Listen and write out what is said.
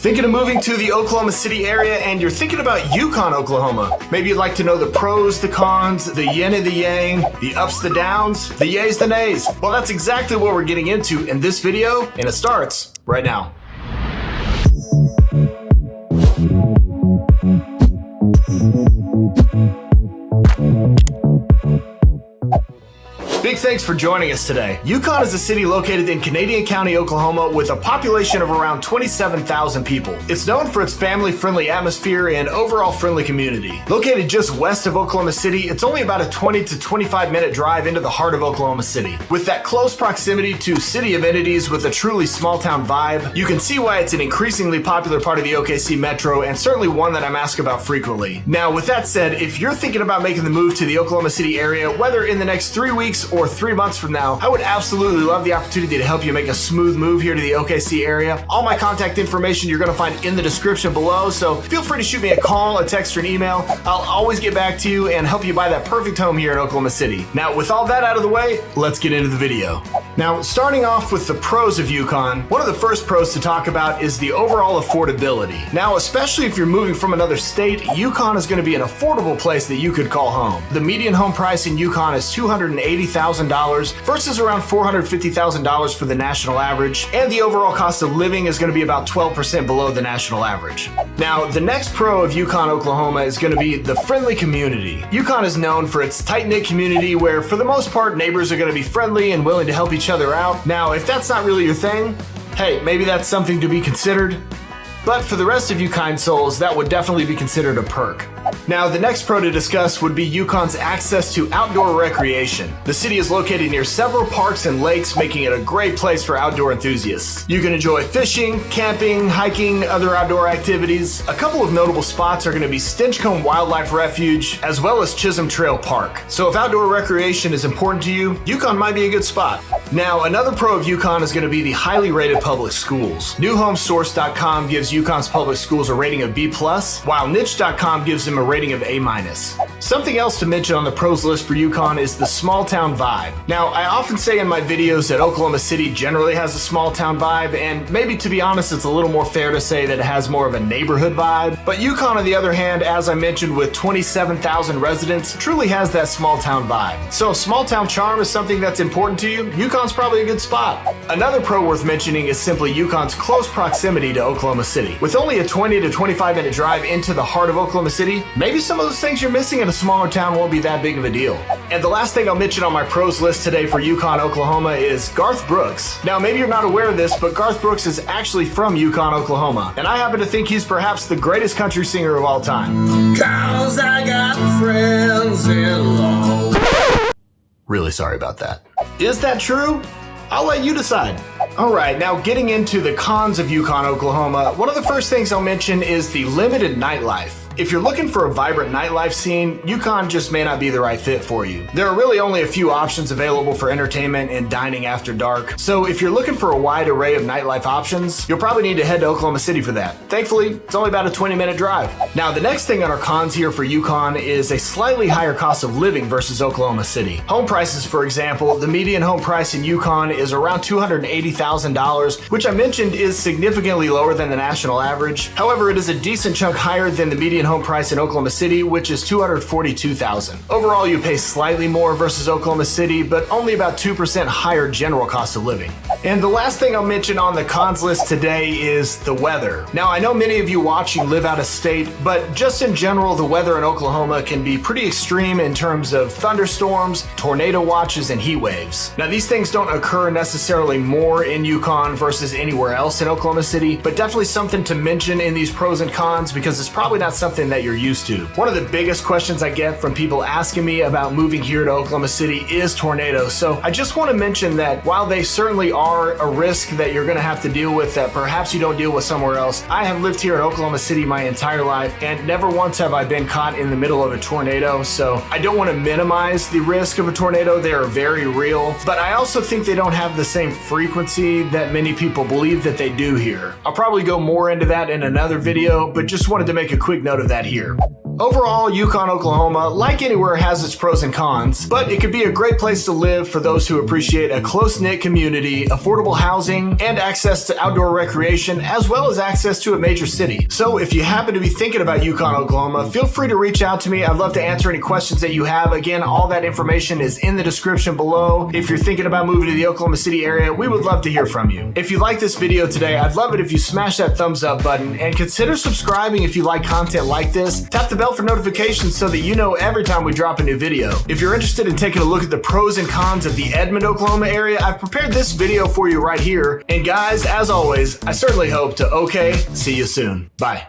Thinking of moving to the Oklahoma City area and you're thinking about Yukon, Oklahoma. Maybe you'd like to know the pros, the cons, the yin and the yang, the ups, the downs, the yays, the nays. Well, that's exactly what we're getting into in this video, and it starts right now. Big thanks for joining us today. Yukon is a city located in Canadian County, Oklahoma, with a population of around 27,000 people. It's known for its family-friendly atmosphere and overall friendly community. Located just west of Oklahoma City, it's only about a 20 to 25-minute drive into the heart of Oklahoma City. With that close proximity to city amenities with a truly small-town vibe, you can see why it's an increasingly popular part of the OKC Metro and certainly one that I'm asked about frequently. Now, with that said, if you're thinking about making the move to the Oklahoma City area, whether in the next 3 weeks or 3 months from now, I would absolutely love the opportunity to help you make a smooth move here to the OKC area. All my contact information you're going to find in the description below, so feel free to shoot me a call, a text, or an email. I'll always get back to you and help you buy that perfect home here in Oklahoma City. Now, with all that out of the way, let's get into the video. Now, starting off with the pros of Yukon, one of the first pros to talk about is the overall affordability. Now, especially if you're moving from another state, Yukon is going to be an affordable place that you could call home. The median home price in Yukon is $280,000 versus around $450,000 for the national average, and the overall cost of living is going to be about 12% below the national average. Now, the next pro of Yukon, Oklahoma is going to be the friendly community. Yukon is known for its tight-knit community where, for the most part, neighbors are going to be friendly and willing to help each other out. Now, if that's not really your thing, hey, maybe that's something to be considered. But for the rest of you kind souls, that would definitely be considered a perk. Now, the next pro to discuss would be Yukon's access to outdoor recreation. The city is located near several parks and lakes, making it a great place for outdoor enthusiasts. You can enjoy fishing, camping, hiking, other outdoor activities. A couple of notable spots are going to be Stinchcombe Wildlife Refuge, as well as Chisholm Trail Park. So if outdoor recreation is important to you, Yukon might be a good spot. Now, another pro of Yukon is going to be the highly rated public schools. NewHomeSource.com gives Yukon's public schools a rating of B+, while Niche.com gives them a rating of A-. Something else to mention on the pros list for Yukon is the small town vibe. Now, I often say in my videos that Oklahoma City generally has a small town vibe, and maybe to be honest, it's a little more fair to say that it has more of a neighborhood vibe. But Yukon, on the other hand, as I mentioned, with 27,000 residents, truly has that small town vibe. So if small town charm is something that's important to you, Yukon's probably a good spot. Another pro worth mentioning is simply Yukon's close proximity to Oklahoma City. With only a 20 to 25-minute drive into the heart of Oklahoma City, maybe some of those things you're missing in a smaller town won't be that big of a deal. And the last thing I'll mention on my pros list today for Yukon, Oklahoma is Garth Brooks. Now, maybe you're not aware of this, but Garth Brooks is actually from Yukon, Oklahoma. And I happen to think he's perhaps the greatest country singer of all time. 'Cause I got friends in law. Really sorry about that. Is that true? I'll let you decide. Alright, now getting into the cons of Yukon, Oklahoma, one of the first things I'll mention is the limited nightlife. If you're looking for a vibrant nightlife scene, Yukon just may not be the right fit for you. There are really only a few options available for entertainment and dining after dark, so if you're looking for a wide array of nightlife options, you'll probably need to head to Oklahoma City for that. Thankfully, it's only about a 20-minute drive. Now, the next thing on our cons here for Yukon is a slightly higher cost of living versus Oklahoma City. Home prices, for example, the median home price in Yukon is around $280,000, which I mentioned is significantly lower than the national average. However, it is a decent chunk higher than the median home price in Oklahoma City, which is $242,000. Overall, you pay slightly more versus Oklahoma City, but only about 2% higher general cost of living. And the last thing I'll mention on the cons list today is the weather. Now, I know many of you watching live out of state, but just in general, the weather in Oklahoma can be pretty extreme in terms of thunderstorms, tornado watches, and heat waves. Now, these things don't occur necessarily more in Yukon versus anywhere else in Oklahoma City, but definitely something to mention in these pros and cons because it's probably not something that you're used to. One of the biggest questions I get from people asking me about moving here to Oklahoma City is tornadoes. So I just want to mention that while they certainly are a risk that you're going to have to deal with that perhaps you don't deal with somewhere else, I have lived here in Oklahoma City my entire life and never once have I been caught in the middle of a tornado. So I don't want to minimize the risk of a tornado. They are very real, but I also think they don't have the same frequency that many people believe that they do here. I'll probably go more into that in another video, but just wanted to make a quick note of that here. Overall, Yukon, Oklahoma, like anywhere, has its pros and cons, but it could be a great place to live for those who appreciate a close-knit community, affordable housing, and access to outdoor recreation, as well as access to a major city. So if you happen to be thinking about Yukon, Oklahoma, feel free to reach out to me. I'd love to answer any questions that you have. Again, all that information is in the description below. If you're thinking about moving to the Oklahoma City area, we would love to hear from you. If you like this video today, I'd love it if you smash that thumbs up button and consider subscribing if you like content like this. Tap the bell for notifications so that you know every time we drop a new video. If you're interested in taking a look at the pros and cons of the Edmond, Oklahoma area, I've prepared this video for you right here. And guys, as always, I certainly hope to see you soon. Bye.